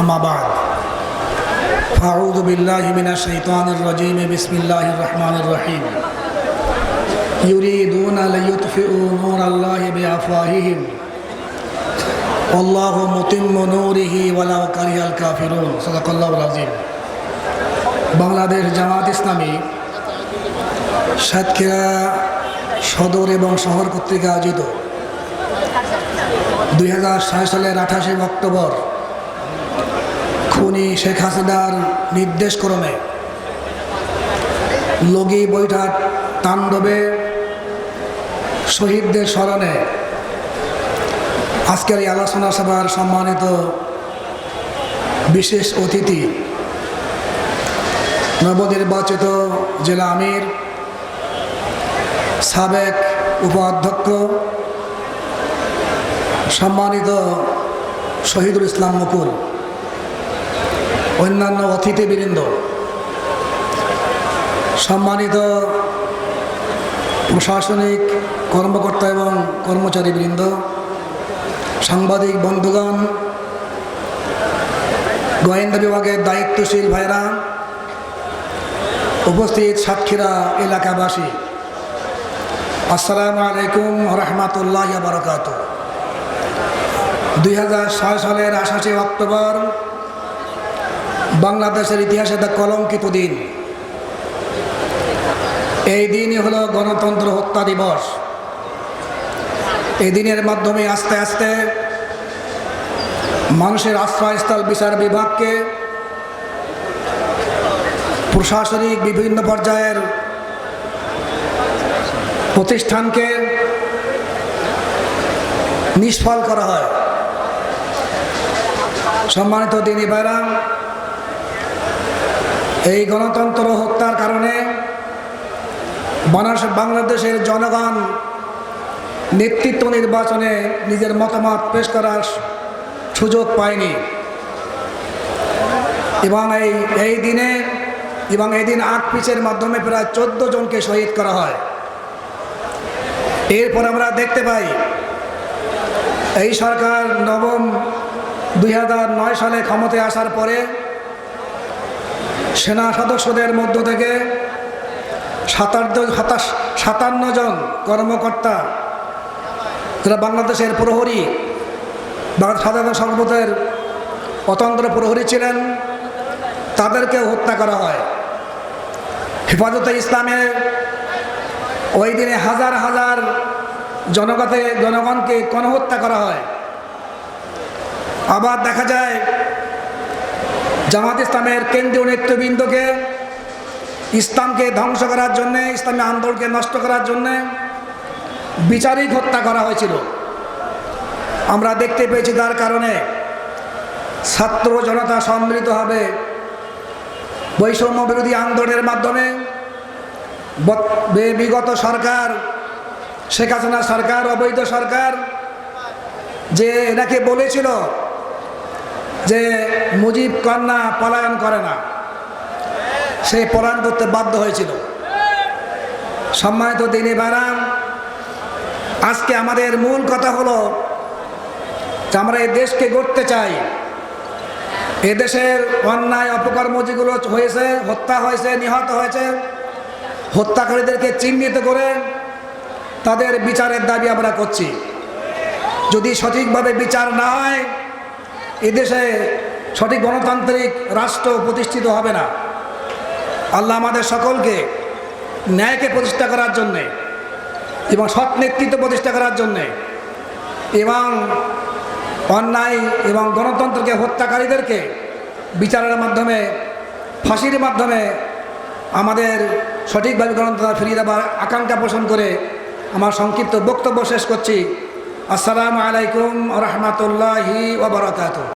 أما بعد فأعوذ بالله من الشيطان الرجيم بسم الله الرحمن الرحيم يريدون ليطفئوا نور الله بأفواههم والله متم نوره ولو كره الكافرون صدق الله العظيم বাংলাদেশ জামাত ইসলামী সাতক্ষীরা সদর এবং শহর কর্তৃক আয়োজিত 2006 সালের 28 অক্টোবর খুনি শেখ হাসিনার নির্দেশক্রমে লগি বৈঠার তাণ্ডবে শহীদদের স্মরণে আজকের এই আলোচনা সভার সম্মানিত বিশেষ অতিথি নবনির্বাচিত জেলা আমির সাবেক উপাধ্যক্ষ সম্মানিত শহীদুল ইসলাম মুকুল, অন্যান্য অতিথিবৃন্দ, সম্মানিত প্রশাসনিক কর্মকর্তা এবং কর্মচারীবৃন্দ, সাংবাদিক বন্ধুগণ, গোয়েন্দা বিভাগের দায়িত্বশীল ভাইরা, উপস্থিত সাতক্ষীরা এলাকাবাসী, আসসালামু আলাইকুম ওয়া রাহমাতুল্লাহি ওয়া বারাকাতুহু। 2006 সালের 28 অক্টোবর বাংলাদেশের ইতিহাসে একটা কলঙ্কিত দিন। এই দিনই হলো গণতন্ত্র হত্যা দিবস। এই দিনের মাধ্যমে আস্তে আস্তে মানুষের আশ্রয়স্থল বিচার বিভাগকে, প্রশাসনিক বিভিন্ন পর্যায়ের প্রতিষ্ঠানকে নিষ্ফল করা হয়। সম্মানিত দিনী ভাইরা, এই গণতন্ত্র হত্যার কারণে বাংলাদেশের জনগণ নেতৃত্ব নির্বাচনে নিজের মতামত পেশ করার সুযোগ পায়নি এবং এই দিনে এবং এই দিন আগ পিছের মাধ্যমে প্রায় 14 জনকে শহীদ করা হয়। এরপর আমরা দেখতে পাই এই সরকার 2009 সালে ক্ষমতায় আসার পরে সেনা সদস্যদের মধ্য থেকে 57 জন কর্মকর্তা যারা বাংলাদেশের প্রহরী বা স্বাধীনতা সংসদের অতন্ত্র প্রহরী ছিলেন, তাদেরকে হত্যা করা হয়। হেফাজতে ইসলামে ওই দিনে হাজার হাজার জনগণকে গণহত্যা করা হয়। আবার দেখা যায় জামাত ইসলামের কেন্দ্রীয় নেতৃবৃন্দকে ইসলামকে ধ্বংস করার জন্য, ইসলামী আন্দোলনকে নষ্ট করার জন্য বিচারিক হত্যা করা হয়েছিল। আমরা দেখতে পেয়েছি তার কারণে ছাত্র জনতা সম্মিলিত হবে বৈষম্য বিরোধী আন্দোলনের মাধ্যমে বিগত সরকার, শেখ হাসিনা সরকার, অবৈধ সরকার, যে এনাকে বলেছিল যে মুজিব কন্যা পলায়ন করে না, সে পলায়ন করতে বাধ্য হয়েছিল। সম্মানিত দিনী ভাইরা, আজকে আমাদের মূল কথা হলো যে আমরা এই দেশকে গড়তে চাই। এদেশের অন্যায় অপকর্ম যেগুলো হয়েছে, হত্যা হয়েছে, নিহত হয়েছে, হত্যাকারীদেরকে চিহ্নিত করে তাদের বিচারের দাবি আমরা করছি। যদি সঠিকভাবে বিচার না হয়, এদেশে সঠিক গণতান্ত্রিক রাষ্ট্র প্রতিষ্ঠিত হবে না। আল্লাহ আমাদের সকলকে ন্যায়কে প্রতিষ্ঠা করার জন্যে এবং সৎ নেতৃত্ব প্রতিষ্ঠা করার জন্যে এবং অন্যায় এবং গণতন্ত্রকে হত্যাকারীদেরকে বিচারের মাধ্যমে, ফাঁসির মাধ্যমে আমাদের সঠিকভাবে গণতন্ত্র ফিরিয়ে দেওয়ার আকাঙ্ক্ষা পোষণ করে আমার সংক্ষিপ্ত বক্তব্য শেষ করছি। আসসালামু আলাইকুম ওয়া রাহমাতুল্লাহি ওয়া বারাকাতুহু।